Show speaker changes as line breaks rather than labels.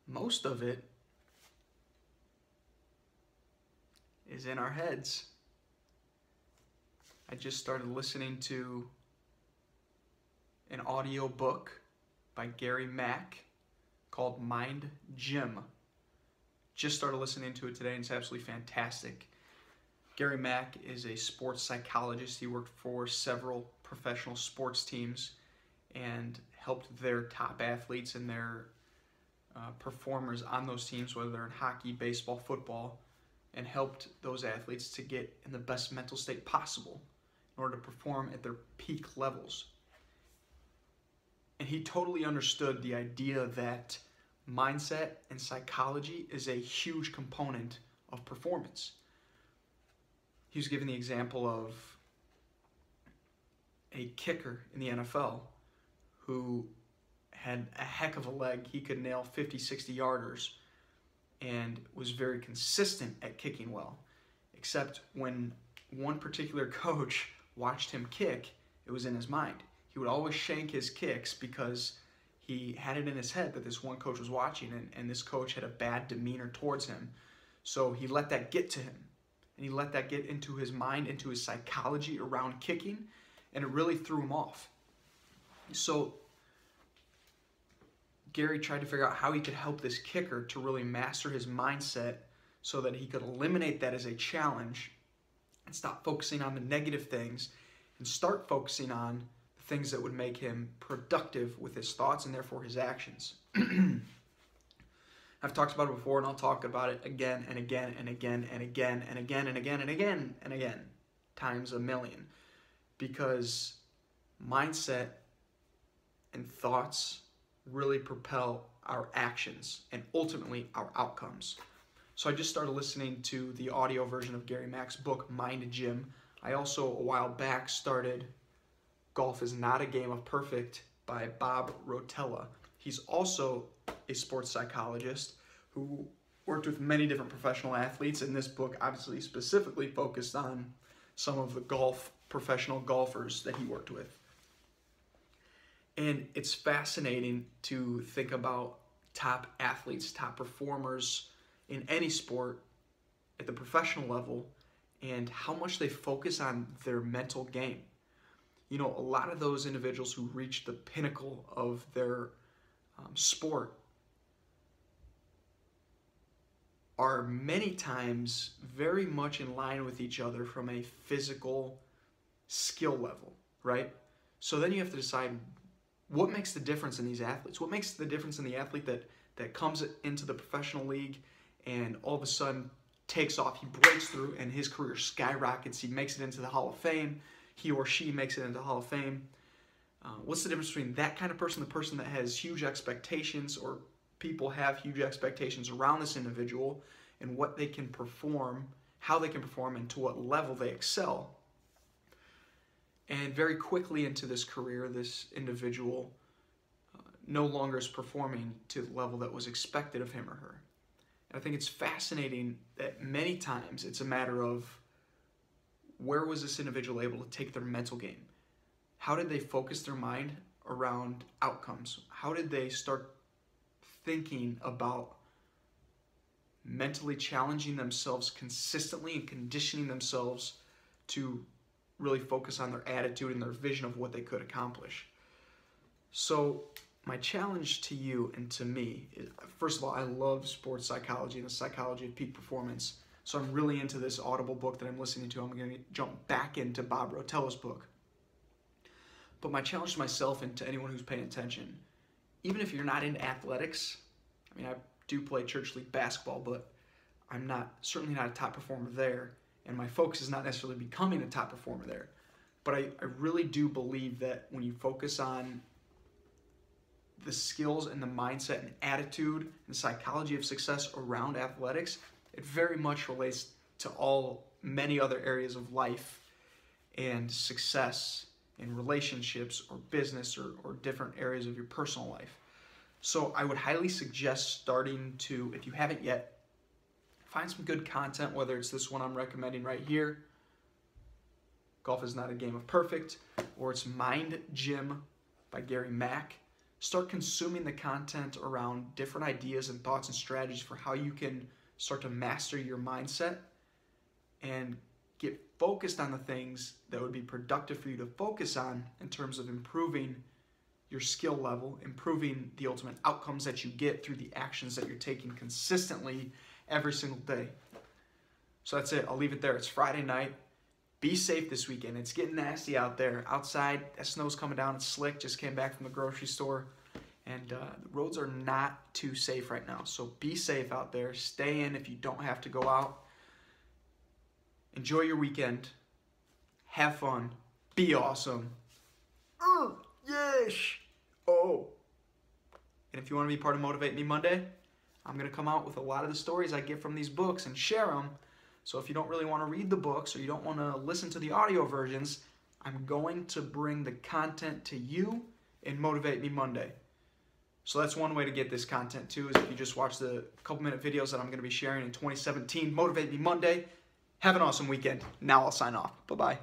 most of it is in our heads. I just started listening to an audio book by Gary Mack called Mind Gym. Just started listening to it today and it's absolutely fantastic. Gary Mack is a sports psychologist. He worked for several professional sports teams and helped their top athletes and their performers on those teams, whether they're in hockey, baseball, football, and helped those athletes to get in the best mental state possible in order to perform at their peak levels. And he totally understood the idea that mindset and psychology is a huge component of performance. He was giving the example of a kicker in the NFL who had a heck of a leg. He could nail 50, 60 yarders and was very consistent at kicking well. Except when one particular coach watched him kick, it was in his mind. He would always shank his kicks because he had it in his head that this one coach was watching, and this coach had a bad demeanor towards him. So he let that get to him. And he let that get into his mind, into his psychology around kicking, and it really threw him off. So Gary tried to figure out how he could help this kicker to really master his mindset so that he could eliminate that as a challenge and stop focusing on the negative things and start focusing on the things that would make him productive with his thoughts and therefore his actions. I've talked about it before, and I'll talk about it again and again and again and again and again and again and again and again, times a million. Because mindset and thoughts really propel our actions and ultimately our outcomes. So I just started listening to the audio version of Gary Mack's book, Mind Gym. I also, a while back, started Golf is Not a Game of Perfect by Bob Rotella. He's also a sports psychologist who worked with many different professional athletes, and this book obviously specifically focused on some of the professional golfers that he worked with. And it's fascinating to think about top athletes, top performers in any sport at the professional level and how much they focus on their mental game. You know, a lot of those individuals who reach the pinnacle of their sport are many times very much in line with each other from a physical skill level, right? So then you have to decide what makes the difference in these athletes. What makes the difference in the athlete that comes into the professional league and all of a sudden takes off, he breaks through and his career skyrockets, he makes it into the Hall of Fame, he or she makes it into the Hall of Fame. What's the difference between that kind of person, the person that has huge expectations, or people have huge expectations around this individual, and what they can perform, how they can perform, and to what level they excel? And very quickly into this career, this individual no longer is performing to the level that was expected of him or her. And I think it's fascinating that many times it's a matter of where was this individual able to take their mental game? How did they focus their mind around outcomes? How did they start thinking about mentally challenging themselves consistently and conditioning themselves to really focus on their attitude and their vision of what they could accomplish? So my challenge to you and to me is, first of all, I love sports psychology and the psychology of peak performance. So I'm really into this Audible book that I'm listening to. I'm going to jump back into Bob Rotella's book. But my challenge to myself and to anyone who's paying attention, even if you're not into athletics, I mean, I do play church league basketball, but I'm certainly not a top performer there, and my focus is not necessarily becoming a top performer there. But I really do believe that when you focus on the skills and the mindset and attitude and psychology of success around athletics, it very much relates to many other areas of life and success in relationships or business or different areas of your personal life. So I would highly suggest starting to, if you haven't yet, find some good content, whether it's this one I'm recommending right here, Golf is Not a Game of Perfect, or it's Mind Gym by Gary Mack. start consuming the content around different ideas and thoughts and strategies for how you can start to master your mindset and get focused on the things that would be productive for you to focus on in terms of improving your skill level, improving the ultimate outcomes that you get through the actions that you're taking consistently every single day. So that's it. I'll leave it there. It's Friday night. Be safe this weekend. It's getting nasty out there. Outside, that snow's coming down. It's slick. Just came back from the grocery store. And the roads are not too safe right now. So be safe out there. Stay in if you don't have to go out. Enjoy your weekend. Have fun. Be awesome. Yes. Oh. And if you want to be part of Motivate Me Monday, I'm going to come out with a lot of the stories I get from these books and share them. So if you don't really want to read the books or you don't want to listen to the audio versions, I'm going to bring the content to you in Motivate Me Monday. So that's one way to get this content too, is if you just watch the couple-minute videos that I'm going to be sharing in 2017, Motivate Me Monday. Have an awesome weekend. Now I'll sign off. Bye-bye.